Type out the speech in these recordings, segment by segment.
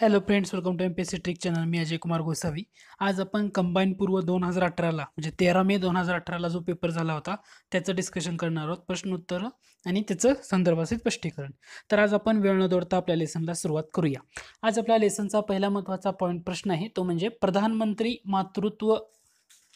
Hello friends, welcome to MPSC trick channel. मी अजय कुमार गोसावी. आज आपण कंबाईन पूर्व 2018ला म्हणजे 13 मे 2018ला जो पेपर झाला होता त्याचं डिस्कशन करणार आहोत, प्रश्नोत्तर आणि त्याचं संदर्भाचे स्पष्टीकरण. तर आज आपण वेळ न दौडता आपल्या लेसनला सुरुवात करूया. आज आपल्या लेसनचा पहिला महत्त्वाचा प्रश्न आहे, तो म्हणजे प्रधानमंत्री मातृत्व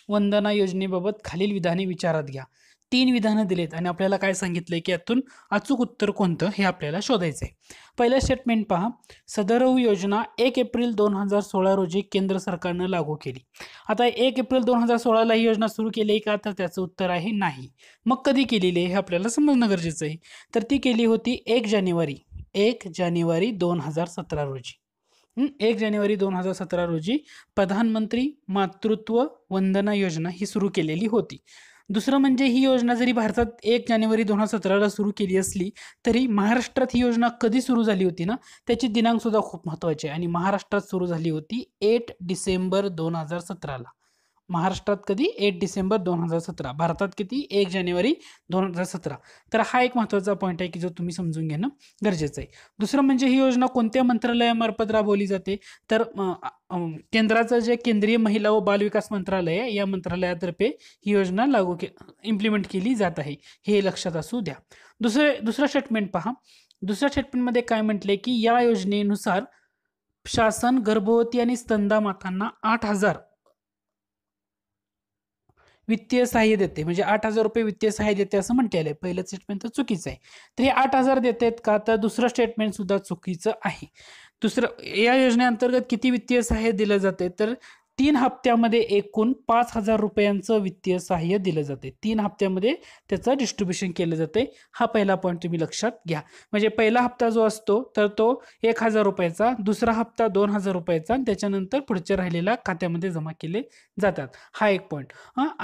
वंदना योजनेबाबत खालील विधाने विचारात घ्या. 3 विधानं दिलेत आणि आपल्याला काय सांगितलंय की यातून अचूक उत्तर कोणतं हे आपल्याला शोधायचं आहे. पहिलं स्टेटमेंट पहा. सदरव योजना 1 एप्रिल 2016 रोजी केंद्र सरकारनं लागू केली. आता 1 एप्रिल 2016ला ही योजना सुरू केली का, तर त्याचं उत्तर आहे नाही. मग कधी केलेली आहे हे आपल्याला समजणं गरजेचं आहे. तर ती केली होती 1 जानेवारी 2017 रोजी. 1 जानेवारी 2017 रोजी प्रधानमंत्री मातृत्व वंदना योजना ही सुरू केलेली होती. दुसरं म्हणजे ही योजना जरी भारतात 1 जानेवारी 2017ला सुरू केली असली तरी महाराष्ट्रात ही योजना कधी सुरू झाली होती ना, त्याची दिनांक सुद्धा खूप महत्त्वाची आहे आणि महाराष्ट्रात सुरू झाली होती 8 डिसेंबर 2017ला. महाराष्ट्रात कधी 8 डिसेंबर 2017, भारतात किती 1 जानेवारी 2017. तर हा एक महत्त्वाचा पॉईंट आहे की जो तुम्ही समजून घेणं गरजेचं आहे. दुसरं म्हणजे ही योजना कोणत्या मंत्रालयामार्फत राबवली जाते, तर केंद्राचं जे केंद्रीय महिला व बाल विकास मंत्रालय आहे या मंत्रालयातर्फे ही योजना इम्प्लिमेंट केली जात आहे, हे लक्षात असू द्या. दुसरं स्टेटमेंट पहा. दुसऱ्या स्टेटमेंटमध्ये काय म्हटलंय की या योजनेनुसार शासन गर्भवती आणि स्तनदा मातांना 8,000 वित्तीय सहाय्य देते, म्हणजे 8,000 रुपये वित्तीय सहाय्य देते असं म्हटलेलं आहे. पहिलं स्टेटमेंट तर चुकीचं आहे. तर हे 8,000 देतात का, तर दुसरं स्टेटमेंट सुद्धा चुकीचं आहे. दुसरं, या योजनेअंतर्गत किती वित्तीय सहाय्य दिलं जाते, तर 3 हप्त्यामध्ये एकूण 5,000 रुपयांचं वित्तीय सहाय्य दिलं जाते. 3 हप्त्यामध्ये त्याचं डिस्ट्रीब्युशन केलं जाते. हा पहिला पॉईंट तुम्ही लक्षात घ्या. म्हणजे पहिला हप्ता जो असतो तर तो 1,000 रुपयाचा, दुसरा हप्ता 2,000 रुपयाचा आणि त्याच्यानंतर पुढच्या राहिलेल्या खात्यामध्ये जमा केले जातात. हा एक पॉईंट.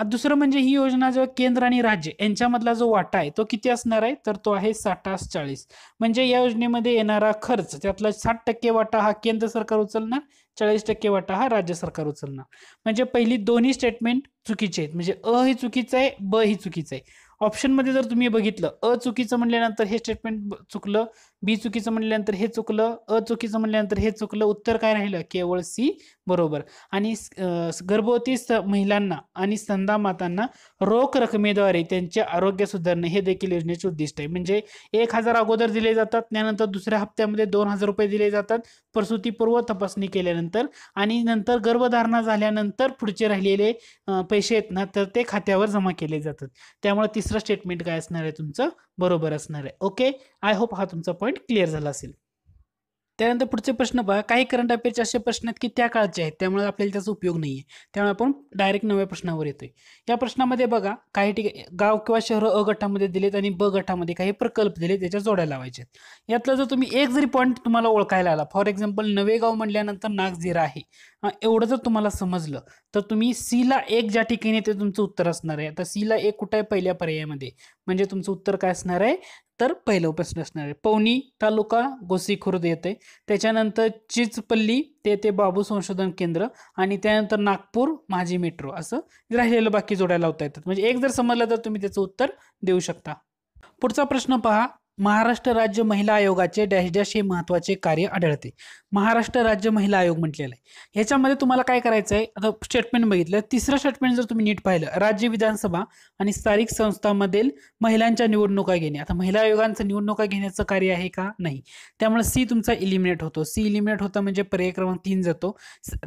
दुसरं म्हणजे ही योजना जेव्हा केंद्र आणि राज्य यांच्यामधला जो वाटा आहे तो किती असणार आहे, तर तो आहे 60-40. म्हणजे या योजनेमध्ये येणारा खर्च त्यातला 60% वाटा हा केंद्र सरकार उचलणार, 40% वाटा हा राज्य सरकार उचलणार. म्हणजे पहिली दोन्ही स्टेटमेंट चुकीचे आहेत. म्हणजे अ ही चुकीचं आहे, ब ही चुकीचं आहे. ऑप्शनमध्ये जर तुम्ही बघितलं, अ चुकीचं म्हणल्यानंतर हे स्टेटमेंट चुकलं, बी चुकीचं म्हणल्यानंतर हे चुकलं, अ चुकीचं म्हणल्यानंतर हे चुकलं. उत्तर काय राहिलं, केवळ सी बरोबर. आणि गर्भवती महिलांना आणि स्तनदा मातांना रोख रकमेद्वारे त्यांचे आरोग्य सुधारणे हे देखील योजनेचे उद्दिष्ट आहे. म्हणजे 1,000 अगोदर दिले जातात, त्यानंतर दुसऱ्या हप्त्यामध्ये 2,000 रुपये दिले जातात प्रसूतीपूर्व तपासणी केल्यानंतर, आणि नंतर गर्भधारणा झाल्यानंतर पुढचे राहिलेले पैसे आहेत ना, तर ते खात्यावर जमा केले जातात. त्यामुळे तिसरं स्टेटमेंट काय असणार आहे तुमचं, बरोबर असणार आहे. ओके, आय होप हा तुमचा पॉईंट क्लिअर झाला असेल. त्यानंतर पुढचे प्रश्न पहा. काही करंट अफेअरचे असे प्रश्न आहेत की त्या काळचे आहेत, त्यामुळे आपल्याला त्याचा उपयोग नाहीये. त्यामुळे आपण डायरेक्ट नव्या प्रश्नावर येतोय. या प्रश्नामध्ये बघा, काही ठिकाणी गाव किंवा शहर अ गटामध्ये दिलेत आणि ब गटामध्ये काही प्रकल्प दिले, त्याच्या जोड्या लावायचे. यातलं जर तुम्ही एक जरी पॉईंट तुम्हाला ओळखायला आला, फॉर एक्झाम्पल नवेगाव म्हणल्यानंतर नागझिरा आहे, एवढं जर तुम्हाला समजलं तर तुम्ही सी ला 1 ज्या ठिकाणी ते तुमचं उत्तर असणार आहे. आता सी ला 1 कुठं आहे, पहिल्या पर्यायामध्ये, म्हणजे तुमचं उत्तर काय असणार आहे, तर पहिलं प्रश्न असणार आहे. पवनी तालुका गोसी खुर्द येते, त्याच्यानंतर चिचपल्ली ते बाबू संशोधन केंद्र, आणि त्यानंतर नागपूर माझी मेट्रो, असं राहिलेलं बाकी जोड्या लावता येतात. म्हणजे एक जर समजलं तर तुम्ही त्याचं उत्तर देऊ शकता. पुढचा प्रश्न पहा. महाराष्ट्र राज्य महिला आयोगाचे डॅश डॅश हे महत्वाचे कार्य आढळते. महाराष्ट्र राज्य महिला आयोग म्हटलेलं आहे. ह्याच्यामध्ये तुम्हाला काय करायचं आहे, आता स्टेटमेंट बघितलं, तिसरं स्टेटमेंट जर तुम्ही नीट पाहिलं, राज्य विधानसभा आणि स्थानिक संस्थांमधील महिलांच्या निवडणुका घेणे. आता महिला आयोगांचं निवडणुका घेण्याचं कार्य आहे का, नाही. त्यामुळे सी तुमचा इलिमिनेट होतो. सी इलिमिनेट होता म्हणजे पर्याय क्रमांक 3 जातो.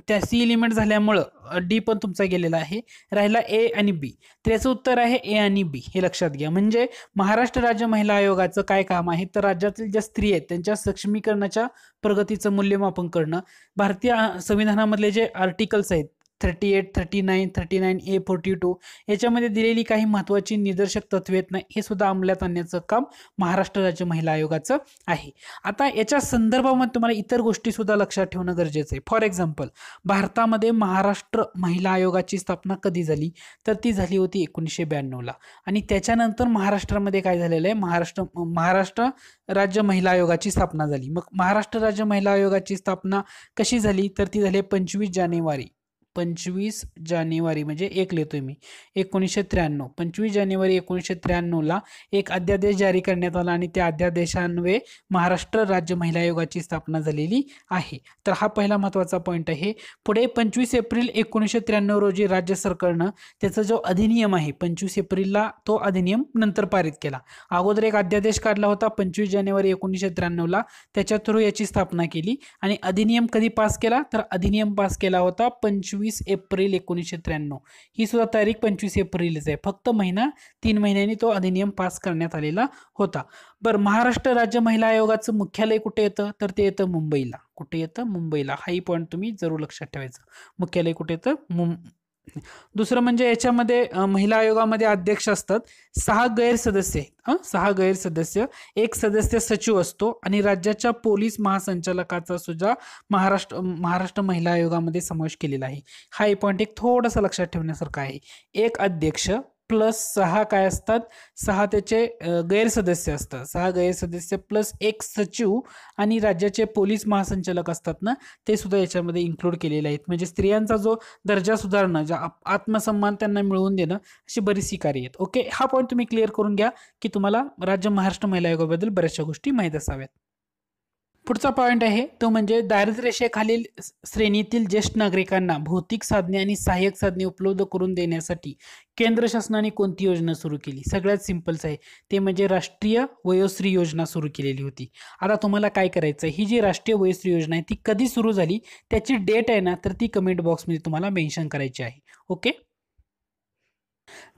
त्या सी इलिमिनेट झाल्यामुळं डी पण तुमचा गेलेला आहे. राहिला ए आणि बी, त्याचं उत्तर आहे ए आणि बी, हे लक्षात घ्या. म्हणजे महाराष्ट्र राज्य महिला आयोगाचं काय काम आहे, तर राज्यातील ज्या स्त्री आहेत त्यांच्या सक्षमीकरणाच्या प्रगतीचं मूल्यमापन करणं. भारतीय संविधानामधले जे आर्टिकल्स आहेत 38, 39, 39A, 42 याच्यामध्ये दिलेली काही महत्त्वाची निदर्शक तत्वे आहेत ना, हे सुद्धा अंमलात आणण्याचं काम महाराष्ट्र राज्य महिला आयोगाचं आहे. आता याच्या संदर्भामध्ये तुम्हाला इतर गोष्टी सुद्धा लक्षात ठेवणं गरजेचं आहे. फॉर एक्झाम्पल, भारतामध्ये महाराष्ट्र महिला आयोगाची स्थापना कधी झाली, तर ती झाली होती 1992ला. आणि त्याच्यानंतर महाराष्ट्रामध्ये काय झालेलं आहे, महाराष्ट्र राज्य महिला आयोगाची स्थापना झाली. मग महाराष्ट्र राज्य महिला आयोगाची स्थापना कशी झाली, तर ती झाली 25 जानेवारी 25 जानेवारी म्हणजे एक लिहितोय मी 1993, 25 जानेवारी 1993ला एक अध्यादेश जारी करण्यात आला आणि त्या अध्यादेशान्वये महाराष्ट्र राज्य महिला आयोगाची स्थापना झालेली आहे. तर हा पहिला महत्त्वाचा पॉईंट आहे. पुढे 25 एप्रिल 1993 रोजी राज्य सरकारनं त्याचा जो अधिनियम आहे 25 एप्रिलला तो अधिनियम नंतर पारित केला. अगोदर एक अध्यादेश काढला होता 25 जानेवारी 1993ला, त्याच्या थ्रू याची स्थापना केली आणि अधिनियम कधी पास केला तर अधिनियम पास केला होता 25 एप्रिल 1993. ही सुद्धा तारीख 25 एप्रिलच आहे. फक्त 3 महिन्यांनी तो अधिनियम पास करण्यात आलेला होता. बरं, महाराष्ट्र राज्य महिला आयोगाचं मुख्यालय कुठे येतं तर ते येतं मुंबईला. कुठे येतं? मुंबईला. हाही पॉईंट तुम्ही जरूर लक्षात ठेवायचं. मुख्यालय कुठे येतं? दुसरं म्हणजे याच्यामध्ये महिला आयोगामध्ये अध्यक्ष असतात, 6 गैरसदस्य, 6 गैरसदस्य, एक सदस्य सचिव असतो आणि राज्याच्या पोलीस महासंचालकाचा सुद्धा महाराष्ट्र महिला आयोगामध्ये समावेश केलेला आहे. हा एक पॉईंट एक थोडासा लक्षात ठेवण्यासारखा आहे. एक अध्यक्ष प्लस 6 काय असतात? 6 त्याचे गैरसदस्य असतात. 6 गैरसदस्य प्लस एक सचिव आणि राज्याचे पोलीस महासंचालक असतात ना, ते सुद्धा याच्यामध्ये इन्क्लूड केलेले आहेत. म्हणजे स्त्रियांचा जो दर्जा सुधारणं, आत्मसन्मान त्यांना मिळवून देणं, अशी बरीचशी कार्य आहेत. ओके, हा पॉईंट तुम्ही क्लिअर करून घ्या की तुम्हाला राज्य महाराष्ट्र महिला आयोगाबद्दल बऱ्याचशा गोष्टी माहीत असाव्यात. पुढचा पॉईंट आहे तो म्हणजे दारिद्र्य रेषेखालील श्रेणीतील ज्येष्ठ नागरिकांना भौतिक साधने आणि सहाय्यक साधने उपलब्ध करून देण्यासाठी केंद्र शासनाने कोणती योजना सुरू केली? सगळ्यात सिंपलच आहे, ते म्हणजे राष्ट्रीय वयोश्री योजना सुरू केलेली होती. आता तुम्हाला काय करायचं आहे, ही जी राष्ट्रीय वयोश्री योजना आहे ती कधी सुरू झाली त्याची डेट आहे ना, तर ती कमेंट बॉक्समध्ये तुम्हाला मेन्शन करायची आहे. ओके,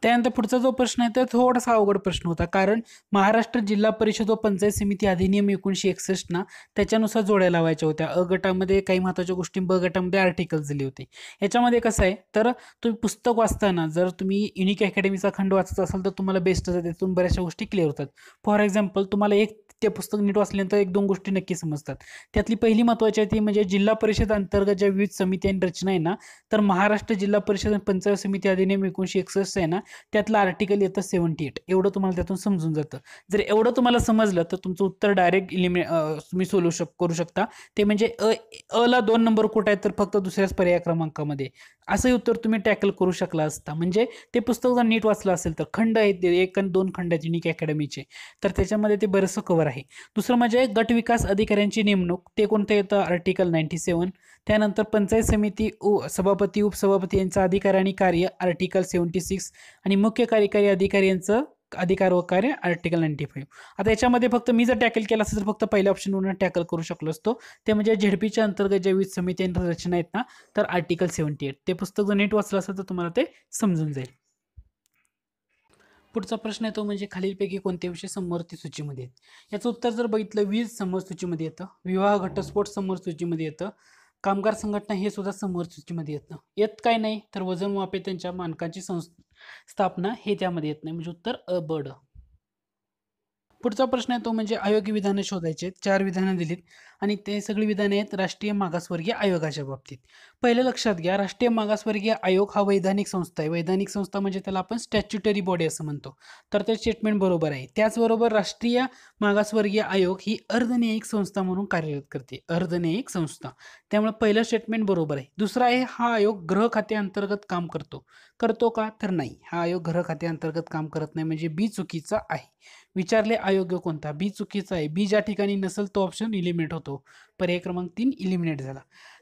त्यानंतर पुढचा जो प्रश्न आहे तो थोडासा अवघड प्रश्न होता, कारण महाराष्ट्र जिल्हा परिषद व पंचायत समिती अधिनियम 1961 ना त्याच्यानुसार जोड्या लावायच्या होत्या. अ गटामध्ये काही महत्त्वाच्या गोष्टी, ब गटामध्ये आर्टिकल्स दिले होते. याच्यामध्ये कसं आहे, तर तुम्ही पुस्तक वाचताना जर तुम्ही युनिक अकॅडमीचा खंड वाचत असाल तर तुम्हाला बेस्ट आहे, त्यातून बऱ्याचशा गोष्टी क्लिअर होतात. फॉर एक्झाम्पल, तुम्हाला ते पुस्तक नीट वाचल्यानंतर 1-2 गोष्टी नक्की समजतात. त्यातली पहिली महत्त्वाची आहे ती म्हणजे जिल्हा परिषद अंतर्गत ज्या विविध समिती आणि रचना आहे ना, तर महाराष्ट्र जिल्हा परिषद आणि पंचायत समिती अधिनियम 1961 आहे ना, त्यातलं आर्टिकल येतं 78. एवढं तुम्हाला त्यातून समजून जातं. जर एवढं तुम्हाला समजलं तर तुमचं उत्तर डायरेक्ट तुम्ही करू शकता. ते म्हणजे अ ला 2 नंबर कुठे आहेत तर फक्त दुसऱ्याच पर्याय क्रमांकामध्ये. असंही उत्तर तुम्ही टॅकल करू शकला असता. म्हणजे ते पुस्तक जर नीट वाचलं असेल तर खंड आहेत, 1 आणि 2 खंड आहेत युनिक अकॅडमीचे, तर त्याच्यामध्ये ते बरंचसं कव्हर आहे. दुसरं म्हणजे गट विकास अधिकाऱ्यांची नेमणूक, ते कोणतं येतं? आर्टिकल 97. त्यानंतर पंचायत समिती सभापती उपसभापती यांचा अधिकार आणि कार्य आर्टिकल 76 आणि मुख्य कार्यकारी अधिकारी यांचं अधिकार व कार्य आर्टिकल 95. आता याच्यामध्ये फक्त मी जर टॅकल केला असेल तर फक्त पहिल्या ऑप्शनवरून टॅकल करू शकलो असतो, ते म्हणजे झेडपीच्या अंतर्गत ज्या विविध समिती आणि रचना आहेत ना, तर आर्टिकल 78. ते पुस्तक जर नीट वाचलं असेल तर तुम्हाला ते समजून जाईल. पुढचा प्रश्न आहे तो म्हणजे खालीलपैकी कोणते विषय समवर्ती सूचीमध्ये आहेत? याचं उत्तर जर बघितलं, वीज समवर्ती सूचीमध्ये येतं, विवाह घटस्फोट समवर्ती सूचीमध्ये येतं, कामगार संघटना हे सुद्धा समवर्ती सूचीमध्ये येतं. येत काय नाही तर वजन मापे त्यांच्या मानकांची स्थापना हे त्यामध्ये येत नाही. म्हणजे उत्तर अ, ब, ड. पुढचा प्रश्न आहे तो म्हणजे अयोग्य विधानं शोधायचे. 4 विधानं दिलीत आणि ते सगळी विधाने आहेत राष्ट्रीय मागासवर्गीय आयोगाच्या बाबतीत. पहिलं लक्षात घ्या, राष्ट्रीय मागासवर्गीय आयोग हा वैधानिक संस्था आहे. वैधानिक संस्था म्हणजे त्याला आपण स्टॅच्युटरी बॉडी असं म्हणतो. तर ते स्टेटमेंट बरोबर आहे. त्याचबरोबर राष्ट्रीय मागासवर्गीय आयोग ही अर्धन्यायिक संस्था म्हणून कार्यरत करते. अर्धन्यायिक संस्था, त्यामुळे पहिलं स्टेटमेंट बरोबर आहे. दुसरं आहे, हा आयोग गृह खात्याअंतर्गत काम करतो का तर नाही, हा आयोग गृह खात्याअंतर्गत काम करत नाही. म्हणजे बी चुकीचा आहे. विचारले अयोग्य कोणता? बी चुकीचा आहे. बी ज्या ठिकाणी नसेल तो ऑप्शन इलिमिनेट होतो. पर्याय क्रमांक 3 इलिमिनेट झाला.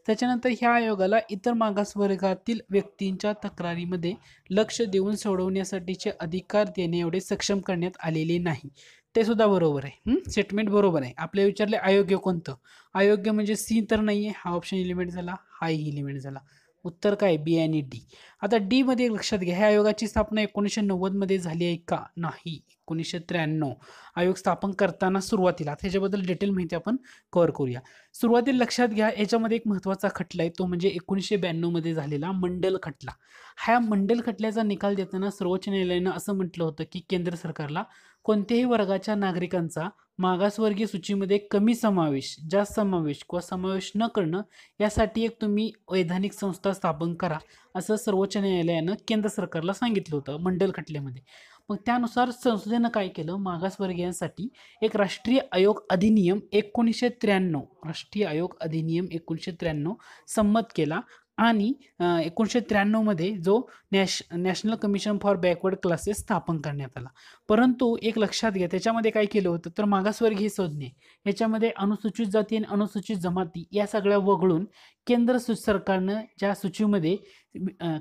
त्याच्यानंतर ह्या आयोगाला इतर मागासवर्गातील व्यक्तींच्या तक्रारीमध्ये लक्ष देऊन सोडवण्यासाठीचे अधिकार देणे एवढे सक्षम करण्यात आलेले नाही. ते सुद्धा बरोबर आहे. स्टेटमेंट बरोबर आहे. आपल्याला विचारले अयोग्य कोणतं? अयोग्य म्हणजे सी तर नाहीये, हा ऑप्शन इलिमिनेट झाला, हाही इलिमिनेट झाला. उत्तर काय? बी आणि डी. आता डी मध्ये लक्षात घ्या, ह्या आयोगाची स्थापना 1990 मध्ये झाली आहे का? नाही, 1993. आयोग स्थापन करताना सुरुवातीला, त्याच्याबद्दल डिटेल माहिती आपण कव्हर करूया. सुरुवातीला लक्षात घ्या, याच्यामध्ये एक महत्त्वाचा खटला आहे, तो म्हणजे 1992 मध्ये झालेला मंडल खटला. ह्या मंडल खटल्याचा निकाल देताना सर्वोच्च न्यायालयानं असं म्हटलं होतं की केंद्र सरकारला कोणत्याही वर्गाच्या नागरिकांचा मागासवर्गीय सूचीमध्ये कमी समावेश, जास्त समावेश किंवा समावेश न करणं यासाठी एक तुम्ही वैधानिक संस्था स्थापन करा, असं सर्वोच्च न्यायालयानं केंद्र सरकारला सांगितलं होतं मंडल खटल्यामध्ये. मग त्यानुसार संसदेनं काय केलं, मागासवर्गीयांसाठी एक राष्ट्रीय आयोग अधिनियम 1993, राष्ट्रीय आयोग अधिनियम 1993 संमत केला आणि 1993 मध्ये जो national commission for backward classes स्थापन करण्यात आला. परंतु एक लक्षात घ्या, त्याच्यामध्ये काय केलं होतं, तर मागासवर्गीय संज्ञे याच्यामध्ये अनुसूचित जाती आणि अनुसूचित जमाती या सगळ्या वगळून केंद्र सरकारनं ज्या सूचीमध्ये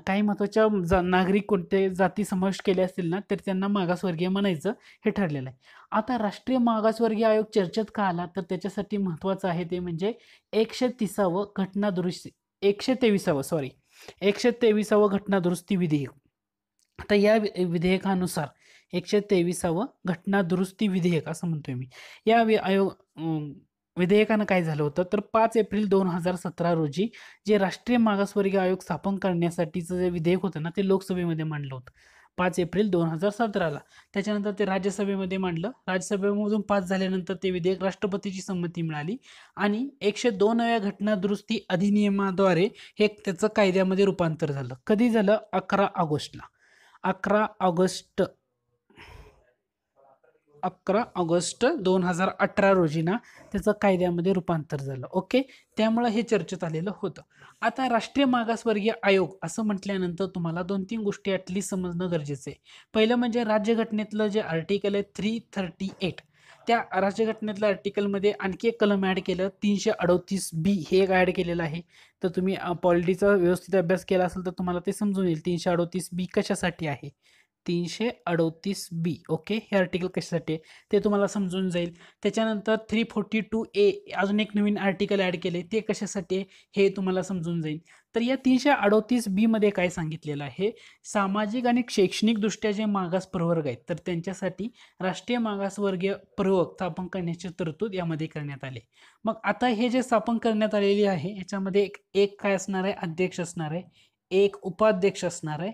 काही महत्त्वाच्या नागरिक कोणते जाती समाविष्ट केले असतील ना, तर त्यांना मागासवर्गीय म्हणायचं हे ठरलेलं आहे. आता राष्ट्रीय मागासवर्गीय आयोग चर्चेत का आला, तर त्याच्यासाठी महत्त्वाचं आहे ते म्हणजे 130व घटना दुरुस्ती 123व घटना दुरुस्ती विधेयक. आता या विधेयकानुसार 123व घटना दुरुस्ती विधेयक असं म्हणतोय मी. या विधेयकानं काय झालं होतं, तर 5 एप्रिल 2017 रोजी जे राष्ट्रीय मागासवर्गीय आयोग स्थापन करण्यासाठीचं जे विधेयक होतं ना, ते लोकसभेमध्ये मांडलं होतं 5 एप्रिल 2017ला. त्याच्यानंतर ते राज्यसभेमध्ये मांडलं. राज्यसभेमधून पास झाल्यानंतर ते विधेयक राष्ट्रपतीची संमती मिळाली आणि 102व्या घटना दुरुस्ती अधिनियमाद्वारे हे त्याचं कायद्यामध्ये रूपांतर झालं. कधी झालं? 11 ऑगस्टला. 11 ऑगस्ट 2018 रोजी ना त्याचं कायद्यामध्ये रूपांतर झालं. ओके, त्यामुळे हे चर्चेत आलेलं होतं. आता राष्ट्रीय मागासवर्गीय आयोग असं म्हटल्यानंतर तुम्हाला 2-3 गोष्टी ॲटलीस्ट समजणं गरजेचं आहे. पहिलं म्हणजे राज्यघटनेतलं जे आर्टिकल आहे 338, त्या राज्यघटनेतल्या आर्टिकलमध्ये आणखी एक कलम ॲड केलं, 338B हे एक ॲड केलेलं आहे. तर तुम्ही पॉलिटीचा व्यवस्थित अभ्यास केला असेल तर तुम्हाला ते समजून येईल 338B कशासाठी आहे. 338B ओके, हे आर्टिकल कशासाठी ते तुम्हाला समजून जाईल. त्याच्यानंतर 342A अजून एक नवीन आर्टिकल ॲड केले, ते कशासाठी हे तुम्हाला समजून जाईल. तर या 338B मध्ये काय सांगितलेलं आहे, सामाजिक आणि शैक्षणिकदृष्ट्या जे मागास प्रवर्ग आहेत तर त्यांच्यासाठी राष्ट्रीय मागासवर्गीय प्रवर्ग स्थापन करण्याची तरतूद यामध्ये करण्यात आली. मग आता हे जे स्थापन करण्यात आलेली आहे याच्यामध्ये एक काय असणार आहे, अध्यक्ष असणार आहे, एक उपाध्यक्ष असणार आहे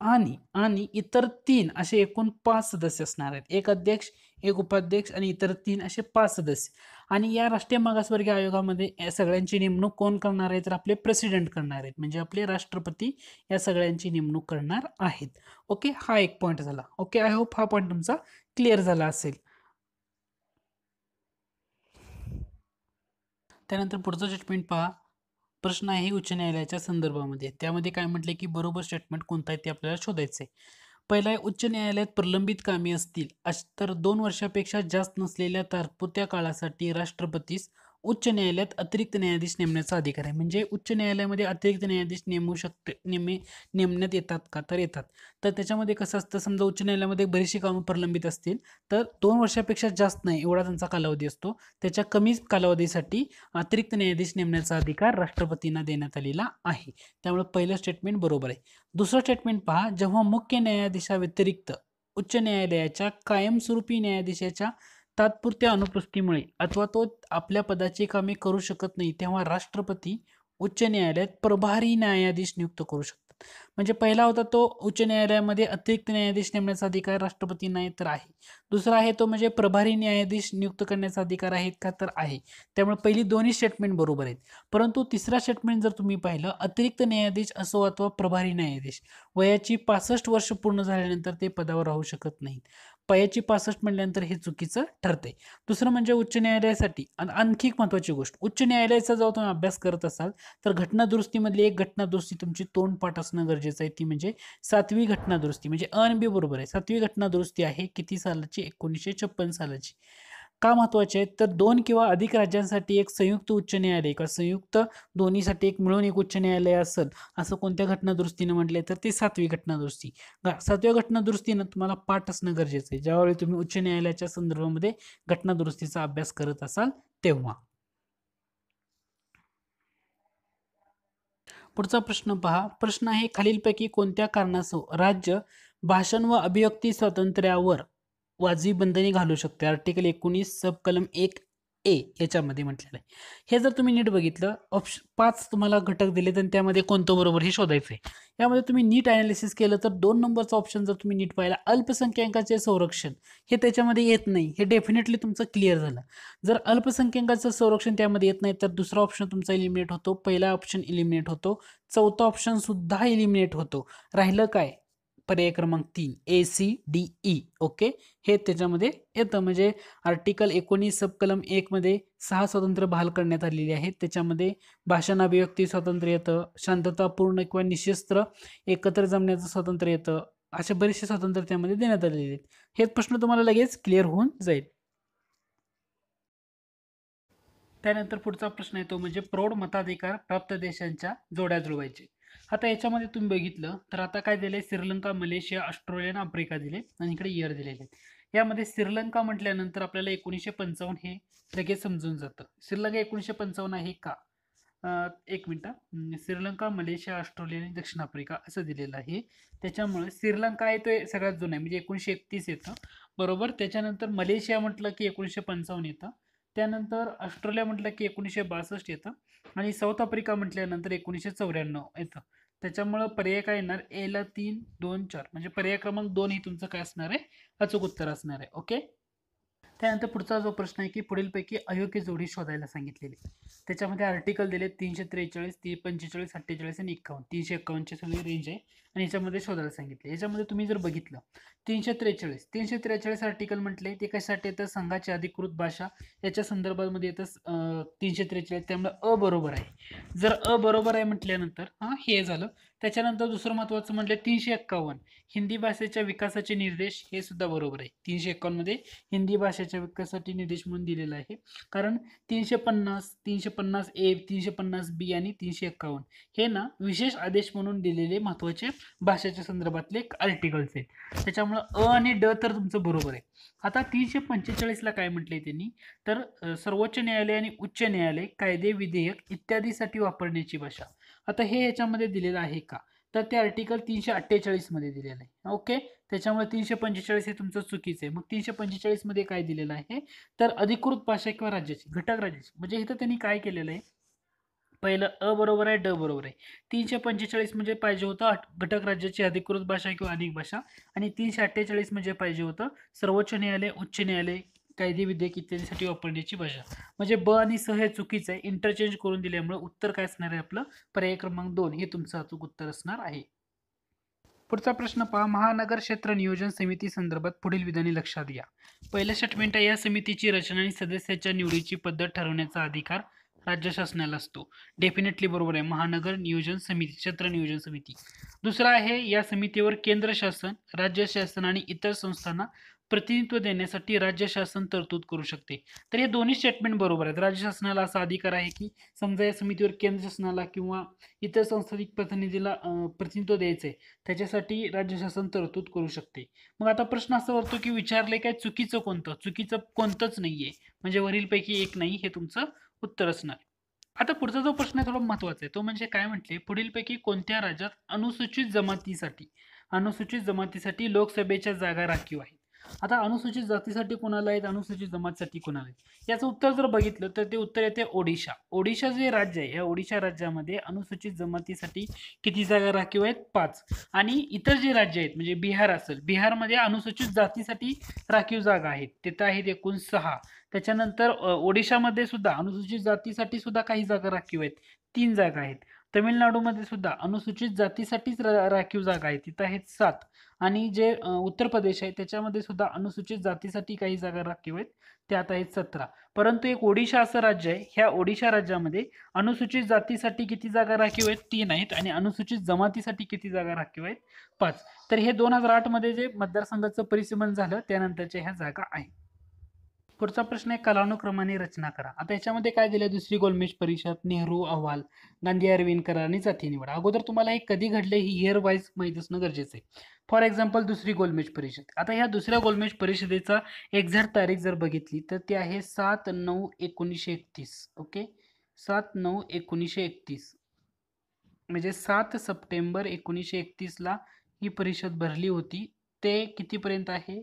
आणि इतर 3 असे एकूण 5 सदस्य असणार आहेत. एक अध्यक्ष, एक उपाध्यक्ष आणि इतर 3 असे 5 सदस्य. आणि या राष्ट्रीय मागासवर्गीय आयोगामध्ये या सगळ्यांची नेमणूक कोण करणार आहे, तर आपले प्रेसिडेंट करणार आहेत, म्हणजे आपले राष्ट्रपती या सगळ्यांची नेमणूक करणार आहेत. ओके, हा एक पॉईंट झाला. ओके, आय होप हा पॉईंट तुमचा क्लिअर झाला असेल. त्यानंतर पुढचं स्टेटमेंट पहा. प्रश्न आहे उच्च न्यायालयाच्या संदर्भामध्ये. त्यामध्ये काय म्हटले की बरोबर स्टेटमेंट कोणतं आहे ते आपल्याला शोधायचं आहे. पहिला आहे, उच्च न्यायालयात प्रलंबित कामे असतील तर 2 वर्षापेक्षा जास्त नसलेल्या तात्पुरत्या काळासाठी राष्ट्रपतीस उच्च न्यायालयात अतिरिक्त न्यायाधीश नेमण्याचा अधिकार आहे. म्हणजे उच्च न्यायालयामध्ये अतिरिक्त न्यायाधीश नेमण्यात येतात का, तर येतात. तर त्याच्यामध्ये कसं असतं, समजा उच्च न्यायालयामध्ये बरीचशी कामं प्रलंबित असतील तर 2 वर्षापेक्षा जास्त नाही एवढा त्यांचा कालावधी असतो. त्याच्या कमी कालावधीसाठी अतिरिक्त न्यायाधीश नेमण्याचा अधिकार राष्ट्रपतींना देण्यात आलेला आहे. त्यामुळे पहिलं स्टेटमेंट बरोबर आहे. दुसरं स्टेटमेंट पहा, जेव्हा मुख्य न्यायाधीशाव्यतिरिक्त उच्च न्यायालयाच्या कायमस्वरूपी न्यायाधीशाच्या तात्पुरत्या अनुपस्थितीमुळे अथवा तो आपल्या पदाची कामे करू शकत नाही, तेव्हा राष्ट्रपती उच्च न्यायालयात प्रभारी न्यायाधीश नियुक्त करू शकतात. म्हणजे पहिला होता तो उच्च न्यायालयामध्ये अतिरिक्त न्यायाधीश नेमण्याचा अधिकार राष्ट्रपतींना आहे, तर आहे. दुसरा आहे तो म्हणजे प्रभारी न्यायाधीश नियुक्त करण्याचा अधिकार आहेत का, तर आहे. त्यामुळे पहिली दोन्ही स्टेटमेंट बरोबर आहेत. परंतु तिसरा स्टेटमेंट जर तुम्ही पाहिलं, अतिरिक्त न्यायाधीश असो अथवा प्रभारी न्यायाधीश वयाची 65 वर्ष पूर्ण झाल्यानंतर ते पदावर राहू शकत नाहीत. वयाची 65 म्हटल्यानंतर हे चुकीचं ठरते. दुसरं म्हणजे उच्च न्यायालयासाठी आणखी एक महत्त्वाची गोष्ट, उच्च न्यायालयाचा जेव्हा तुम्ही अभ्यास करत असाल तर घटना दुरुस्तीमधली एक घटना दुरुस्ती तुमची तोंडपाठ असणं गरजेचं आहे. ती म्हणजे 7वी घटना दुरुस्ती. म्हणजे अ आणि बी बरोबर आहे. 7वी घटना दुरुस्ती आहे किती सालाची, 1956 सालाची. का महत्वाचे आहेत, तर 2 किंवा अधिक राज्यांसाठी एक संयुक्त उच्च न्यायालय किंवा संयुक्त दोन्हीसाठी एक मिळून एक उच्च न्यायालय असेल असं कोणत्या घटना दुरुस्तीने म्हटले, तर ते 7वी घटना दुरुस्ती. 7व्या घटना दुरुस्तीनं तुम्हाला पाठ असणं गरजेचं आहे ज्यावेळी तुम्ही उच्च न्यायालयाच्या संदर्भामध्ये घटना दुरुस्तीचा अभ्यास करत असाल तेव्हा. पुढचा प्रश्न पहा. प्रश्न आहे, खालीलपैकी कोणत्या कारणासह राज्य भाषण व अभिव्यक्ती स्वातंत्र्यावर वाजवी बंधने घालू शकते. आर्टिकल 19 सब कलम 1A याच्यामध्ये म्हटलेलं आहे. हे जर तुम्ही नीट बघितलं, 5 तुम्हाला घटक दिले तर त्यामध्ये कोणतं बरोबर हे शोधायचं आहे. यामध्ये तुम्ही नीट अनालिसिस केलं तर 2 नंबरचा ऑप्शन जर तुम्ही नीट पाहिला, अल्पसंख्याकांचे संरक्षण, हे त्याच्यामध्ये येत नाही. हे डेफिनेटली तुमचं क्लिअर झालं. जर अल्पसंख्याकांचं संरक्षण त्यामध्ये येत नाही तर दुसरा ऑप्शन तुमचा इलिमिनेट होतो, पहिला ऑप्शन इलिमिनेट होतो, चौथा ऑप्शन सुद्धा इलिमिनेट होतो. राहिलं काय, पर्याय क्रमांक 3 ACDE. ओके, हे त्याच्यामध्ये येतं. म्हणजे आर्टिकल 19 सब कलम 1 मध्ये 6 स्वातंत्र्य बहाल करण्यात आलेली आहेत. त्याच्यामध्ये भाषण अभिव्यक्ती स्वातंत्र्य येतं, शांततापूर्ण किंवा निशस्त्र एकत्र जमण्याचं स्वातंत्र्य येतं, असे बरेचसे स्वातंत्र्य त्यामध्ये देण्यात आलेले आहेत. हे प्रश्न तुम्हाला लगेच क्लिअर होऊन जाईल. त्यानंतर पुढचा प्रश्न येतो म्हणजे प्रौढ मताधिकार प्राप्त देशांच्या जोड्या जुळवायचे. आता याच्यामध्ये तुम्ही बघितलं तर आता काय दिले, श्रीलंका, मलेशिया, ऑस्ट्रेलिया, आफ्रिका दिले आणि इकडे इयर दिलेले आहेत. यामध्ये श्रीलंका म्हटल्यानंतर आपल्याला 1955 हे लगेच समजून जातं. श्रीलंका 1955 आहे का? एक मिनिट. श्रीलंका, मलेशिया, ऑस्ट्रेलिया आणि दक्षिण आफ्रिका असं दिलेलं आहे. त्याच्यामुळे श्रीलंका आहे तो सगळ्यात जुना आहे, म्हणजे 1931 येतं बरोबर. त्याच्यानंतर मलेशिया म्हटलं की 1955 येतं. त्यानंतर ऑस्ट्रेलिया म्हटलं की 1962 येतं आणि साऊथ आफ्रिका म्हटल्यानंतर 1994 येतं. त्याच्यामुळं पर्याय काय येणार, एला 3, 2, 4 म्हणजे पर्याय क्रमांक 2 ही तुमचं काय असणार आहे, अचूक उत्तर असणार आहे. ओके. त्यानंतर पुढचा जो प्रश्न आहे की पुढीलपैकी अयोग्य जोडी शोधायला सांगितलेली. त्याच्यामध्ये आर्टिकल दिले 343, 45, 48 आणि 51. 351ची सगळी रेंज आहे आणि याच्यामध्ये शोधायला सांगितले. याच्यामध्ये तुम्ही जर बघितलं 343 आर्टिकल म्हटले ते कशासाठी येतं, संघाची अधिकृत भाषा याच्या संदर्भामध्ये येतं 343. त्यामुळे अ बरोबर आहे. जर अ बरोबर आहे म्हटल्यानंतर हे झालं. त्याच्यानंतर दुसरं महत्वाचं म्हटलं 351 हिंदी भाषेच्या विकासाचे निर्देश, हे सुद्धा बरोबर आहे. 351 मध्ये हिंदी भाषेच्या विकासासाठी निर्देश म्हणून दिलेला आहे. कारण 350, 350A, 350B आणि 351 हे ना विशेष आदेश म्हणून दिलेले महत्वाचे भाषेच्या संदर्भातले आर्टिकल्स आहेत. त्याच्यामुळे अ आणि ड तर तुमचं बरोबर आहे. आता 345ला काय म्हटलंय त्यांनी, तर सर्वोच्च न्यायालय आणि उच्च न्यायालय कायदे, विधेयक इत्यादीसाठी वापरण्याची भाषा. आता हे याच्यामध्ये दिलेलं आहे का, तर ते आर्टिकल 348 मध्ये दिलेलं आहे. ओके. त्याच्यामुळे 345 हे तुमचं चुकीचं आहे. मग 345 मध्ये काय दिलेलं आहे, तर अधिकृत भाषा किंवा राज्याची, घटक राज्याची. म्हणजे इथं त्यांनी काय केलेलं आहे, पहिलं अ बरोबर आहे, ड बरोबर आहे. 345 म्हणजे पाहिजे होतं घटक राज्याची अधिकृत भाषा किंवा अनेक भाषा, आणि 348 म्हणजे पाहिजे होतं सर्वोच्च न्यायालय, उच्च न्यायालय, कायदे, विधेयक इत्यादीसाठी वापरण्याची भाषा. म्हणजे ब आणि स हे चुकीचं आहे, इंटरचेंज करून दिल्यामुळे उत्तर काय असणार आहे आपलं, पर्याय क्रमांक 2 हे तुमचं अचूक उत्तर असणार आहे. पुढचा प्रश्न पहा, महानगर क्षेत्र नियोजन समिती संदर्भात पुढील विधाने लक्षात घ्या. पहिलं स्टेटमेंट आहे, या समितीची रचना आणि सदस्याच्या निवडीची पद्धत ठरवण्याचा अधिकार राज्य शासनाला असतो. डेफिनेटली बरोबर आहे, महानगर नियोजन समिती, क्षेत्र नियोजन समिती. दुसरा आहे, या समितीवर केंद्र शासन, राज्य शासन आणि इतर संस्थांना प्रतिनिधित्व देण्यासाठी राज्य शासन तरतूद करू शकते. तर हे दोन्ही स्टेटमेंट बरोबर आहेत. राज्य शासनाला असा अधिकार आहे की समजा या समितीवर केंद्र शासनाला किंवा इतर संस्थानिक प्रतिनिधीला प्रतिनिधित्व द्यायचंय, त्याच्यासाठी राज्य शासन तरतूद करू शकते. मग आता प्रश्न असा वाटतो की विचारले काय, चुकीचं कोणतं, चुकीचं कोणतंच नाहीये, म्हणजे वरीलपैकी एक नाही, हे तुमचं उत्तर असणार. आता पुढचा जो प्रश्न आहे थोडा महत्वाचा आहे, तो म्हणजे काय म्हटले, पुढीलपैकी कोणत्या राज्यात अनुसूचित जमातीसाठी लोकसभेच्या जागा राखीव आहेत. आता अनुसूचित जातीसाठी कोणाला आहेत, अनुसूचित जमातीसाठी कोणाला आहेत, याचं उत्तर जर बघितलं तर ते उत्तर येते ओडिशा. ओडिशा जे राज्य आहे, या ओडिशा राज्यामध्ये अनुसूचित जमातीसाठी किती जागा राखीव आहेत, 5. आणि इतर जे राज्य आहेत म्हणजे बिहार असेल, बिहारमध्ये अनुसूचित जातीसाठी राखीव जागा आहेत, तिथं आहेत एकूण 6. त्याच्यानंतर ओडिशामध्ये सुद्धा अनुसूचित जातीसाठी सुद्धा काही जागा राखीव आहेत, 3 जागा आहेत. तमिळनाडूमध्ये सुद्धा अनुसूचित जातीसाठीच राखीव जागा आहेत, तिथं आहेत 7. आणि जे उत्तर प्रदेश आहे त्याच्यामध्ये सुद्धा अनुसूचित जातीसाठी काही जागा राखीव आहेत, त्यात आहेत 17. परंतु एक ओडिशा असं राज्य आहे, ह्या ओडिशा राज्यामध्ये अनुसूचित जातीसाठी किती जागा राखीव आहेत, 3 आहेत, आणि अनुसूचित जमातीसाठी किती जागा राखीव आहेत, 5. तर हे 2008 मध्ये जे मतदारसंघाचं परिसीमन झालं त्यानंतरच्या ह्या जागा आहेत. पुढचा प्रश्न आहे, कालानुक्रमाने रचना करा. आता याच्यामध्ये काय दिलं, दुसरी गोलमेज परिषद, नेहरू अहवाल, गांधी अरविंद करार आणि जाती निवड. अगोदर तुम्हाला हे कधी घडले ही इयर वाईज माहित असणं गरजेचं आहे. फॉर एक्झाम्पल दुसरी गोलमेज परिषद. आता ह्या दुसऱ्या गोलमेज परिषदेचा एक्झॅक्ट तारीख जर बघितली तर ती आहे 7/9/1931. ओके, 7/9/1931 म्हणजे 7 सप्टेंबर 1931 ला ही परिषद भरली होती. ते कितीपर्यंत आहे,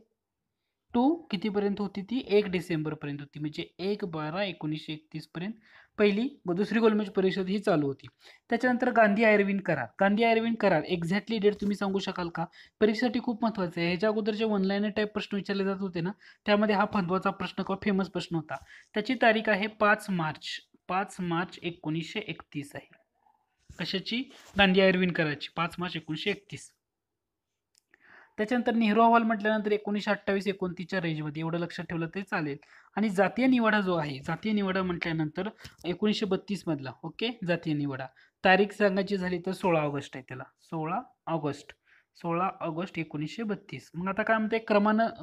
टू कितीपर्यंत होती ती, 1 डिसेंबर पर्यंत होती, म्हणजे 1/12/1931 पर्यंत पहिली व दुसरी गोलमेज परिषद ही चालू होती. त्याच्यानंतर गांधी अरविंद करार. गांधी अरविंद करार एक्झॅक्टली डेट तुम्ही सांगू शकाल का, परीक्षेसाठी खूप महत्वाचं आहे. ह्याच्या अगोदर जे वन लाईनर टाईप प्रश्न विचारले जात होते ना, त्यामध्ये हा महत्वाचा प्रश्न किंवा फेमस प्रश्न होता. त्याची तारीख आहे 5 मार्च 1931 आहे. कशाची, गांधी अरविंद कराराची, 5 मार्च 1931. त्याच्यानंतर नेहरू अहवाल म्हटल्यानंतर 1928-29च्या रेंजमध्ये, एवढं लक्षात ठेवलं तरी चालेल. आणि जातीय निवाडा जो आहे, जातीय निवाडा म्हटल्यानंतर 1932 मधला. ओके, जातीय निवाडा. तारीख सांगायची झाली तर 16 ऑगस्ट आहे त्याला, 16 ऑगस्ट, 16 ऑगस्ट 1932. मग आता काय म्हणते,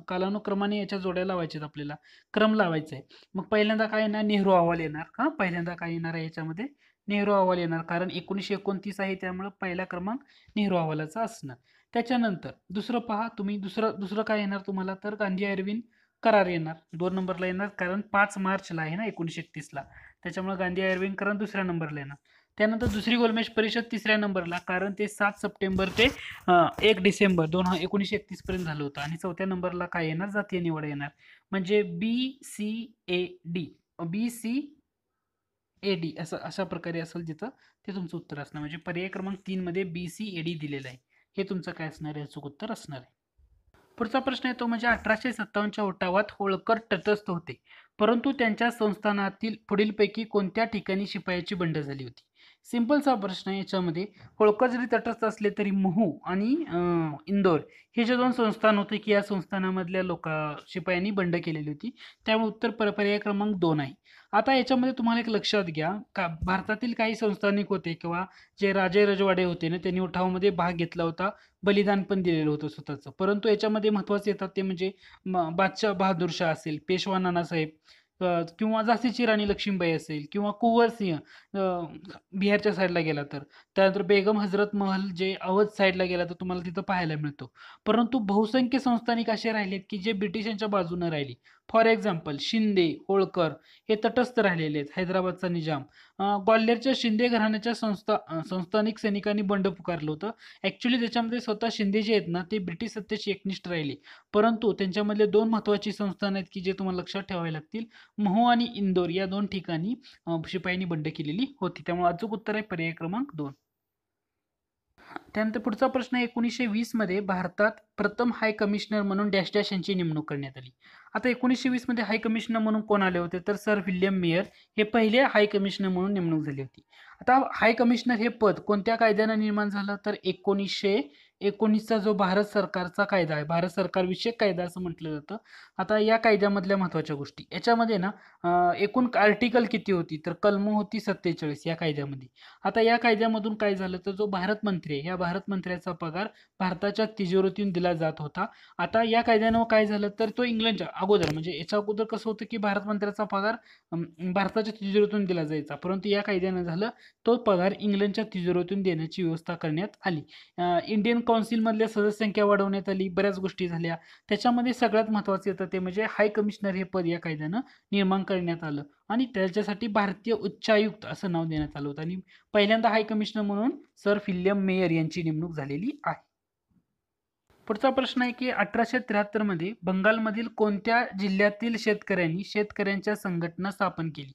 कालानुक्रमाने याच्या जोड्या लावायच्यात आपल्याला, क्रम लावायचा आहे. मग पहिल्यांदा काय येणार, नेहरू अहवाल येणार. हा, पहिल्यांदा काय येणार आहे याच्यामध्ये, नेहरू अहवाल येणार, कारण 1929 आहे त्यामुळे पहिला क्रमांक नेहरू अहवालाचा असणार. त्याच्यानंतर दुसरं पहा तुम्ही, दुसरं काय येणार तुम्हाला, तर गांधी आयर्विन करार येणार 2 नंबरला येणार, कारण 5 मार्चला आहे ना 1931ला, त्याच्यामुळे गांधी आयर्विन करार दुसऱ्या नंबरला येणार. त्यानंतर दुसरी गोलमेज परिषद 3ऱ्या नंबरला, कारण ते 7 सप्टेंबर ते 1 डिसेंबर 1931 पर्यंत झालं होतं. आणि 4थ्या नंबरला काय येणार, जातीय निवाडा येणार. म्हणजे BCAD असं अशा प्रकारे असेल तिथं, ते तुमचं उत्तर असणार. म्हणजे पर्याय क्रमांक 3 मध्ये BCAD दिलेलं आहे, हे तुमचं काय असणार आहे, अचूक उत्तर असणार आहे. पुढचा प्रश्न आहे तो म्हणजे 1857च्या उठावात होळकर तटस्थ होते, परंतु त्यांच्या संस्थानातील पुढीलपैकी कोणत्या ठिकाणी शिपायाची बंड झाली होती. सिंपलचा प्रश्न आहे. याच्यामध्ये होळकर जरी तटस्थ असले तरी महू आणि इंदोर हे जे 2 संस्थान होते की या संस्थानामधल्या शिपायांनी बंड केलेली होती, त्यामुळे उत्तर पर्याय क्रमांक 2 आहे. आता याच्यामध्ये तुम्हाला एक लक्षात घ्या, का भारतातील काही संस्थानिक होते किंवा जे राजे रजवाडे होते ना, त्यांनी उठावामध्ये भाग घेतला होता, बलिदान पण दिलेलं होतं स्वतःचं. परंतु याच्यामध्ये महत्त्वाचे येतात ते म्हणजे बादशाह बहादूर शाह असेल, पेशवा नानासाहेब, किंवा झाशीची राणी लक्ष्मीबाई असेल, किंवा कुंवर सिंह बिहारच्या साईडला गेला तर, त्यानंतर बेगम हजरत महल जे अवध साईडला गेला तर तुम्हाला तिथं पाहायला मिळतो. परंतु बहुसंख्य संस्थानिक असे राहिलेत की जे ब्रिटिशांच्या बाजूने राहिली. फॉर एक्झाम्पल शिंदे, होळकर हे तटस्थ राहिलेले आहेत. हैदराबादचा निजाम, ग्वाल्हेरच्या शिंदे घराण्याच्या संस्थानिक सैनिकांनी बंड पुकारलं होतं. ऍक्च्युली त्याच्यामध्ये स्वतः शिंदे जे आहेत ना, ते ब्रिटिश सत्तेशी एकनिष्ठ राहिले. परंतु त्यांच्यामधले 2 महत्त्वाची संस्थान आहेत की जे तुम्हाला लक्षात ठेवावे लागतील. महू आणि इंदोर या 2 ठिकाणी शिपायांनी बंड केलेली होती. त्यामुळे अचूक उत्तर आहे पर्याय क्रमांक 2. त्यानंतर पुढचा प्रश्न, 1920 मध्ये भारतात प्रथम हाय कमिशनर म्हणून डॅश डॅश यांची नेमणूक करण्यात आली. आता 1920 मध्ये हाय कमिशनर म्हणून कोण आले होते, तर सर विल्यम मेयर हे पहिले हाय कमिशनर म्हणून नेमणूक झाली होती. आता हाय कमिशनर हे पद कोणत्या कायद्याने निर्माण झालं, तर 1919चा जो भारत सरकारचा कायदा आहे, भारत सरकार विषयक कायदा असं म्हटलं जातं. आता या कायद्यामधल्या महत्त्वाच्या गोष्टी याच्यामध्ये ना, एकूण आर्टिकल किती होती, तर कलम होती 47 या कायद्यामध्ये. आता या कायद्यामधून काय झालं, तर जो भारत मंत्री आहे, या भारत मंत्र्याचा पगार भारताच्या तिजोरीतून दिला जात होता. आता या कायद्यानं काय झालं, तर तो इंग्लंडच्या अगोदर, म्हणजे याच्या अगोदर कसं होतं की भारत मंत्र्याचा पगार भारताच्या तिजोरीतून दिला जायचा, परंतु या कायद्यानं झालं तो पगार इंग्लंडच्या तिजोरीतून देण्याची व्यवस्था करण्यात आली. इंडियन काउन्सिलमधल्या सदस्यसंख्या वाढवण्यात आली, बऱ्याच गोष्टी झाल्या. त्याच्यामध्ये सगळ्यात महत्त्वाचं येतं ते म्हणजे हाय कमिशनर हे पद या कायद्यानं निर्माण करण्यात आलं आणि त्याच्यासाठी भारतीय उच्चायुक्त असं नाव देण्यात आलं होतं. आणि पहिल्यांदा हाय कमिशनर म्हणून सर विल्यम मेयर यांची नेमणूक झालेली आहे. पुढचा प्रश्न आहे की 1873 मध्ये बंगालमधील कोणत्या जिल्ह्यातील शेतकऱ्यांच्या संघटना स्थापन केली,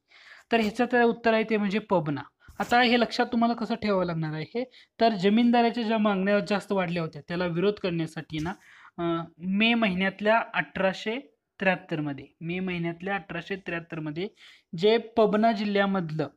तर ह्याचं उत्तर आहे ते म्हणजे पबना. आता हे लक्षात तुम्हाला कसं ठेवावं लागणार आहे, तर जमीनदाराच्या ज्या मागण्या जास्त वाढल्या होत्या त्याला विरोध करण्यासाठी ना, मे महिन्यातल्या 1873 मध्ये जे पबना जिल्ह्यामधलं,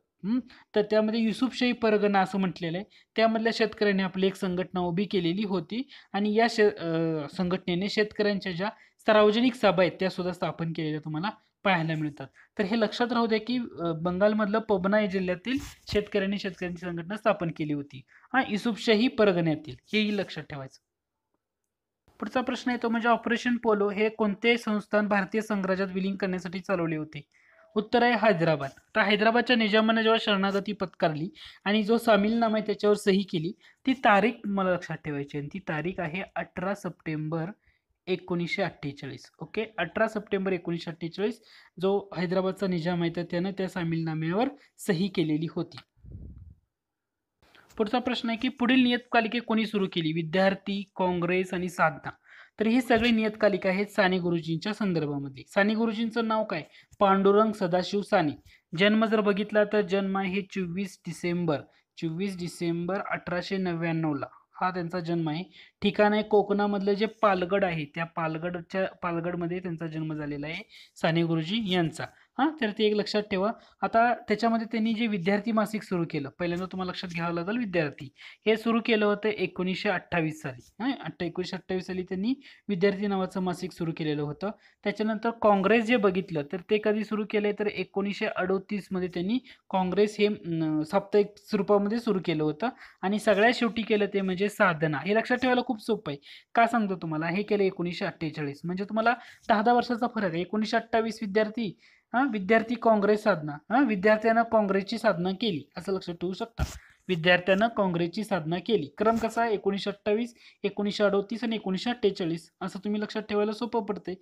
तर त्यामध्ये युसुफशाही परगणा असं म्हटलेलं आहे, त्यामधल्या शेतकऱ्यांनी आपली एक संघटना उभी केलेली होती. आणि या संघटनेने शेतकऱ्यांच्या ज्या सार्वजनिक सभा आहेत त्या सुद्धा स्थापन केलेल्या तुम्हाला पाहायला मिळतात. तर हे लक्षात राहू द्या की बंगालमधलं पबना या जिल्ह्यातील शेतकऱ्यांची संघटना स्थापन केली होती, युसुफशाही परगण्यातील, हेही लक्षात ठेवायचं. पुढचा प्रश्न आहे तो म्हणजे ऑपरेशन पोलो हे कोणते संस्थान भारतीय संघराज्यात विलीन करण्यासाठी चालवले होते. उत्तर आहे हैदराबाद. तर हैदराबादच्या निजामाने जेव्हा शरणागती पत्करली आणि जो सामीलनामा आहे त्याच्यावर सही केली, ती तारीख मला लक्षात ठेवायची आणि ती तारीख आहे 18 सप्टेंबर 1948. ओके, 18 सप्टेंबर 1948 जो हैदराबादचा निजाम आहे तर त्यानं त्या सामीलनाम्यावर सही केलेली होती. पुढचा प्रश्न आहे की पुढील नियतकालिके कोणी सुरू केली, विद्यार्थी, काँग्रेस आणि साधना. तर ही सगळी नियतकालिका आहेत साने गुरुजींच्या संदर्भामध्ये. साने गुरुजींचं नाव काय, पांडुरंग सदाशिव साने. जन्म जर बघितला तर जन्म आहे 24 डिसेंबर 1899ला हा त्यांचा जन्म आहे. ठिकाण आहे कोकणामधलं जे पालगड आहे त्या पालगडमध्ये त्यांचा जन्म झालेला आहे साने गुरुजी यांचा. हां, तर ते एक लक्षात ठेवा. आता त्याच्यामध्ये त्यांनी जे विद्यार्थी मासिक सुरू केलं, पहिल्यांदा तुम्हाला लक्षात घ्यावं लागेल विद्यार्थी. हे सुरू केलं होतं 1928 साली. 1928 साली त्यांनी विद्यार्थी नावाचं मासिक सुरू केलेलं होतं. त्याच्यानंतर काँग्रेस जे बघितलं, तर ते कधी सुरू केलंय तर 1938 मध्ये त्यांनी काँग्रेस हे साप्ताहिक स्वरूपामध्ये सुरू केलं होतं आणि सगळ्यात शेवटी केलं ते म्हणजे साधना. हे लक्षात ठेवायला खूप सोपं आहे. का सांगतो तुम्हाला? हे केलं 1948 म्हणजे तुम्हाला 10-10 वर्षाचा फरक आहे. 1928 विद्यार्थी विद्यार्थी काँग्रेस साधना, विद्यार्थ्यांना काँग्रेसची साधना केली असं लक्षात ठेवू शकता. विद्यार्थ्यानं काँग्रेसची साधना केली. क्रम कसा आहे? 1928, 1938 आणि 1948 असं तुम्ही लक्षात ठेवायला सोपं पडते.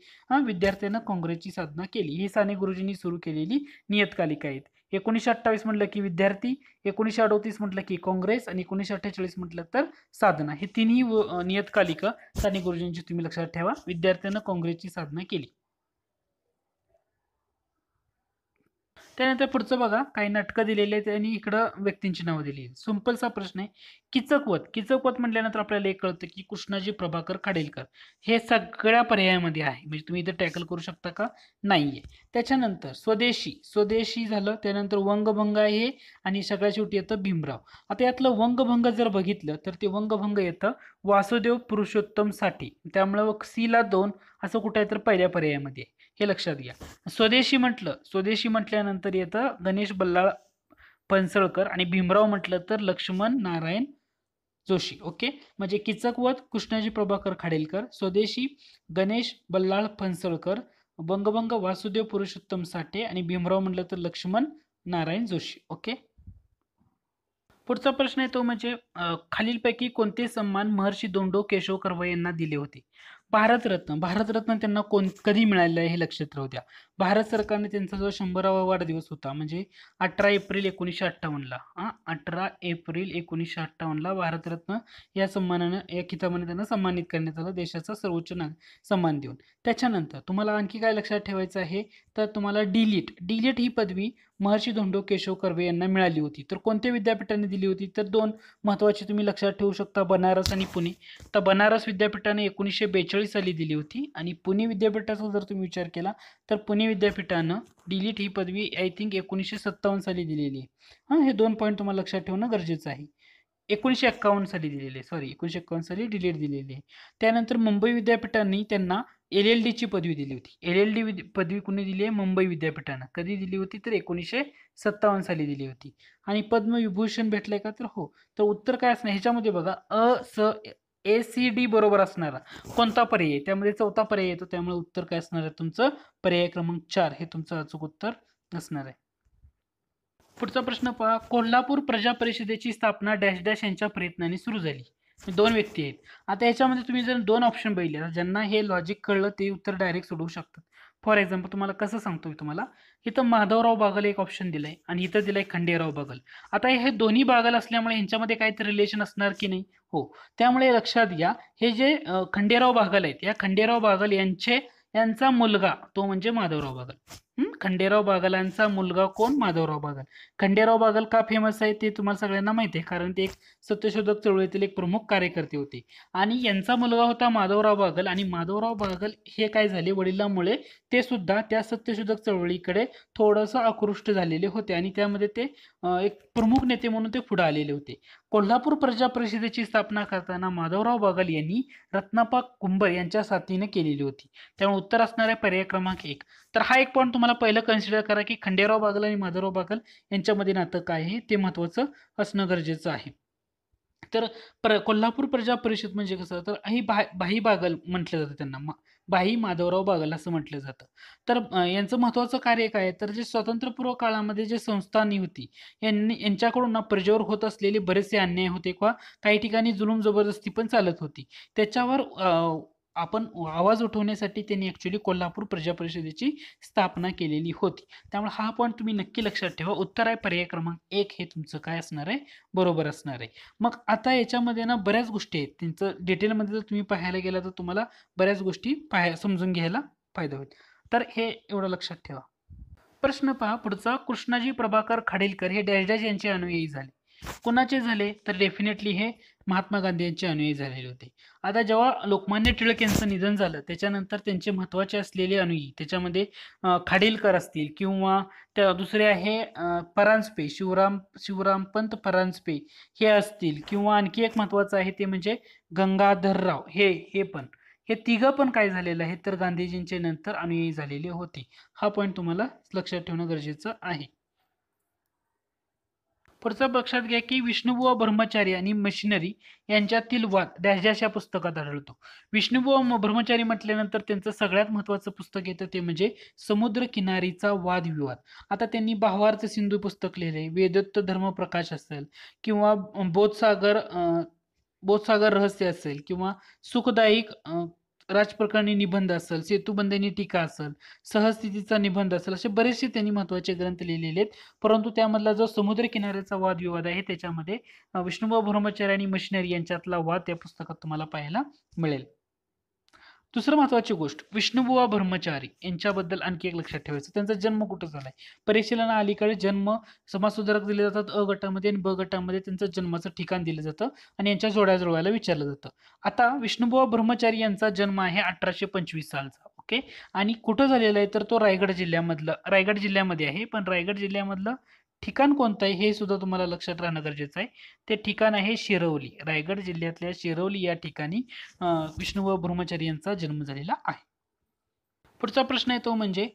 विद्यार्थ्यानं काँग्रेसची साधना केली. ही साने गुरुजींनी सुरू केलेली नियतकालिका आहेत. 1928 म्हटलं की विद्यार्थी, 1938 म्हटलं की काँग्रेस आणि 1948 म्हटलं तर साधना. हे तिन्ही नियतकालिका साने गुरुजींची तुम्ही लक्षात ठेवा. विद्यार्थ्यानं काँग्रेसची साधना केली. त्यानंतर पुढचं बघा, काही नाटकं दिलेली आहेत आणि इकडं व्यक्तींची नावं दिली आहेत. सिंपलसा प्रश्न आहे. किचकवत. किचकवत म्हटल्यानंतर आपल्याला एक कळतं की कृष्णाजी प्रभाकर खाडीलकर हे सगळ्या पर्यायामध्ये आहे. म्हणजे तुम्ही इथं टॅकल करू शकता का? नाहीये. त्याच्यानंतर स्वदेशी. स्वदेशी झालं. त्यानंतर वंगभंग आहे आणि सगळ्यात शेवटी येतं भीमराव. आता यातलं वंगभंग जर बघितलं तर ते वंगभंग येतं वासुदेव पुरुषोत्तम साठे. त्यामुळं सीला 2 असं कुठं आहे तर पहिल्या पर्यायामध्ये आहे. हे लक्षात घ्या. स्वदेशी म्हटलं, स्वदेशी म्हटल्यानंतर येतं गणेश बल्लाळ फणसळकर आणि भीमराव म्हटलं तर लक्ष्मण नारायण जोशी. ओके, म्हणजे किचकवत कृष्णाजी प्रभाकर खाडेलकर, स्वदेशी गणेश बल्लाळ फणसळकर, बंगभंग वासुदेव पुरुषोत्तम साठे आणि भीमराव म्हटलं तर लक्ष्मण नारायण जोशी. ओके, पुढचा प्रश्न आहे तो म्हणजे खालीलपैकी कोणते सन्मान महर्षी धोंडो केशव कर्वे यांना दिले होते? भारतरत्न. भारतरत्न त्यांना कधी मिळालेलं आहे हे लक्षात राहू द्या. भारत सरकारने त्यांचा जो 100वा वाढदिवस होता म्हणजे 18 एप्रिल 1958ला 18 एप्रिल 1958ला भारतरत्न या सन्मानानं या किताबाने त्यांना सन्मानित करण्यात आलं देशाचा सर्वोच्च सन्मान देऊन. त्याच्यानंतर तुम्हाला आणखी काय लक्षात ठेवायचं आहे तर तुम्हाला डीलिट ही पदवी महर्षी धोंडो केशव कर्वे यांना मिळाली होती. तर कोणत्या विद्यापीठाने दिली होती तर दोन महत्त्वाची तुम्ही लक्षात ठेवू शकता, बनारस आणि पुणे. तर बनारस विद्यापीठाने 1942 साली दिली होती आणि पुणे विद्यापीठाचा जर तुम्ही विचार केला तर पुणे विद्यापीठानं डीलिट ही पदवी आय थिंक 1957 साली दिलेली आहे. हे 2 पॉईंट तुम्हाला लक्षात ठेवणं गरजेचं आहे. 1951 साली दिलेली आहे, सॉरी 1951 साली डिलीट दिलेली आहे. त्यानंतर मुंबई विद्यापीठाने त्यांना LLD ची पदवी दिली होती. LLD पदवी कुणी दिली आहे? मुंबई विद्यापीठानं. कधी दिली होती तर 1957 साली दिली होती. आणि पद्मविभूषण भेटलंय का तर हो. तर उत्तर काय असणार ह्याच्यामध्ये बघा ACD बरोबर असणारा कोणता पर्याय आहे? त्यामध्ये चौथा पर्याय येतो. त्यामुळे उत्तर काय असणार आहे तुमचं? पर्याय क्रमांक 4 हे तुमचं अचूक उत्तर असणार आहे. पुढचा प्रश्न पहा. कोल्हापूर प्रजा परिषदेची स्थापना डॅश डॅश यांच्या प्रयत्नाने सुरू झाली. 2 व्यक्ती आहेत. आता याच्यामध्ये तुम्ही जर 2 ऑप्शन बघितले, ज्यांना हे लॉजिक कळलं ते उत्तर डायरेक्ट सोडवू शकतात. फॉर एक्झाम्पल तुम्हाला कसं सांगतो मी तुम्हाला, इथं माधवराव बागल एक ऑप्शन दिलंय आणि इथं दिलंय खंडेराव बागल. आता हे दोन्ही बागल असल्यामुळे ह्यांच्यामध्ये काहीतरी रिलेशन असणार की नाही? हो. त्यामुळे लक्षात घ्या, हे जे खंडेराव बागल आहेत, या खंडेराव बागल यांचा मुलगा तो म्हणजे माधवराव बागल. खंडेराव बागलांचा मुलगा कोण? माधवराव बागल. खंडेराव बागल का फेमस आहे ते तुम्हाला सगळ्यांना माहिती आहे, कारण ते एक सत्यशोधक चळवळीतील एक प्रमुख कार्यकर्ते होते आणि यांचा मुलगा होता माधवराव बागल आणि माधवराव बागल हे काय झाले वडिलांमुळे ते सुद्धा त्या सत्यशोधक चळवळीकडे थोडंसं आकृष्ट झालेले होते आणि त्यामध्ये ते एक प्रमुख नेते म्हणून ते पुढे आलेले होते. कोल्हापूर प्रजा परिषदेची स्थापना करताना माधवराव बागल यांनी रत्नाप्पा कुंभार यांच्या साथीने केलेली होती. त्यामुळे उत्तर असणार आहे पर्याय क्रमांक 1. तर हा एक पॉईंट तुम्हाला पहिलं कन्सिडर करा की खंडेराव बागल आणि माधवराव बागल यांच्यामध्ये नातं काय आहे ते महत्त्वाचं असणं गरजेचं आहे. तर कोल्हापूर प्रजा परिषद म्हणजे कसं तर ही भाई बागल म्हटलं जातं त्यांना, भाई माधवराव बागल असं म्हटलं जातं. तर यांचं महत्त्वाचं कार्य काय आहे तर जे स्वातंत्र्यपूर्व काळामध्ये जे संस्थानी होती यांच्याकडून ना प्रजेवर होत असलेले बरेचसे अन्याय होते किंवा काही ठिकाणी जुलूम जबरदस्ती पण चालत होती. त्याच्यावर आपण आवाज उठवण्यासाठी त्यांनी ॲक्च्युली कोल्हापूर प्रजा परिषदेची स्थापना केलेली होती. त्यामुळे हा पॉईंट तुम्ही नक्की लक्षात ठेवा. उत्तर आहे पर्याय क्रमांक 1 हे तुमचं काय असणार आहे? बरोबर असणार आहे. मग आता याच्यामध्ये ना बऱ्याच गोष्टी आहेत, त्यांचं डिटेलमध्ये जर तुम्ही पाहायला गेला तर तुम्हाला बऱ्याच गोष्टी समजून घ्यायला फायदा होईल. तर हे एवढं लक्षात ठेवा. प्रश्न पहा पुढचा. कृष्णाजी प्रभाकर खाडीलकर हे डॅश डॅश यांचे अनुयायी झाले. कोणाचे झाले तर डेफिनेटली हे महात्मा गांधी यांचे अनुयायी झालेले होते. आता जेव्हा लोकमान्य टिळक यांचं निधन झालं त्याच्यानंतर त्यांचे महत्त्वाचे असलेले अनुयायी त्याच्यामध्ये खाडीलकर असतील किंवा त्या दुसरे आहे परांजपे, शिवरामपंत परांजपे हे असतील किंवा आणखी एक महत्त्वाचं आहे ते म्हणजे गंगाधरराव हे पण हे तिघं पण काय झालेलं आहे तर गांधीजींचे नंतर अनुयायी झालेले होते. हा पॉईंट तुम्हाला लक्षात ठेवणं गरजेचं आहे. पुढचा लक्षात घ्या की विष्णुबुवा ब्रह्मचारी आणि मशिनरी यांच्यातील वाद डॅश डॅश या पुस्तकात आढळतो. विष्णुबुवा ब्रह्मचारी म्हटल्यानंतर त्यांचं सगळ्यात महत्त्वाचं पुस्तक येतं ते म्हणजे समुद्र किनारीचा वादविवाद. आता त्यांनी भावार्थ सिंधू पुस्तक लिहिले, वेदोक्त धर्मप्रकाश असेल किंवा बोधसागर रहस्य असेल किंवा सुखदायिक राजप्रकरणी निबंध असेल, सेतुबंधनी टीका असेल, सहस्थितीचा निबंध असेल, असे बरेचसे त्यांनी महत्त्वाचे ग्रंथ लिहिलेले आहेत. परंतु त्यामधला जो समुद्र किनाऱ्याचा वादविवाद आहे त्याच्यामध्ये विष्णुबुवा ब्रह्मचारी आणि मशिनरी यांच्यातला वाद त्या पुस्तकात तुम्हाला पाहायला मिळेल. दुसरं महत्वाची गोष्ट विष्णुबुवा ब्रह्मचारी यांच्याबद्दल आणखी एक लक्षात ठेवायचं, त्यांचा जन्म कुठं झालाय. परीक्षेला अलीकडे जन्म समाजसुधारक दिले जातात अ गटामध्ये आणि ब गटामध्ये त्यांचं जन्माचं ठिकाण दिलं जातं आणि यांच्या जोड्या जुळवायला विचारलं जातं. आता विष्णुबुवा ब्रह्मचारी यांचा जन्म आहे 1825 सालचा. ओके, आणि कुठं झालेला आहे तर तो रायगड जिल्ह्यामध्ये आहे. पण रायगड जिल्ह्यामधलं ठिकाण कोणतं आहे हे सुद्धा तुम्हाला लक्षात राहणं गरजेचं आहे. ते ठिकाण आहे शिरवली. रायगड जिल्ह्यातल्या शिरवली या ठिकाणी विष्णुबुवा ब्रह्मचारी यांचा जन्म झालेला आहे. पुढचा प्रश्न आहे तो म्हणजे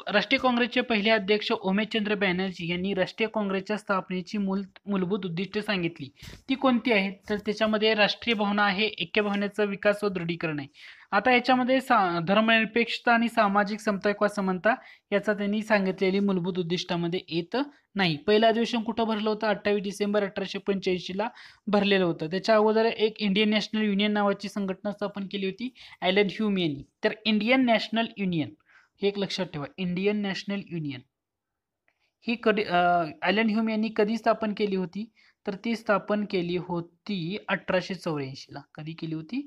राष्ट्रीय काँग्रेसचे पहिले अध्यक्ष उमेशचंद्र बॅनर्जी यांनी राष्ट्रीय काँग्रेसच्या स्थापनेची मूलभूत उद्दिष्टे सांगितली. ती कोणती आहेत तर त्याच्यामध्ये राष्ट्रीय भावना आहे, ऐक्य भावनेचा विकास व दृढीकरण आहे. आता याच्यामध्ये धर्मनिरपेक्षता आणि सामाजिक समता किंवा समानता याचा त्यांनी सांगितलेली मूलभूत उद्दिष्टामध्ये येत नाही. पहिलं अधिवेशन कुठं भरलं होतं 28 डिसेंबर 1885 ला भरलेलं होतं. त्याच्या अगोदर एक इंडियन नॅशनल युनियन नावाची संघटना स्थापन केली होती ॲलन ह्यूम यांनी. तर इंडियन नॅशनल युनियन हे एक लक्षात ठेवा, इंडियन नॅशनल युनियन ही कधी ॲलन ह्यूम यांनी कधी स्थापन केली होती तर ती स्थापन केली होती 1884 ला. कधी केली होती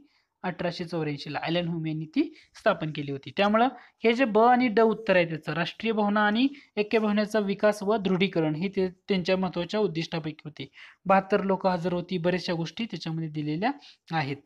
1884 ला ॲलन ह्यूम यांनी ती स्थापन केली होती. त्यामुळं हे जे ब आणि ड उत्तर आहे त्याचं राष्ट्रीय भावना आणि ऐक्य भावनेचा विकास व दृढीकरण हे त्यांच्या महत्वाच्या उद्दिष्टापैकी होते. 72 लोक हजर होती, बऱ्याचशा गोष्टी त्याच्यामध्ये दिलेल्या आहेत.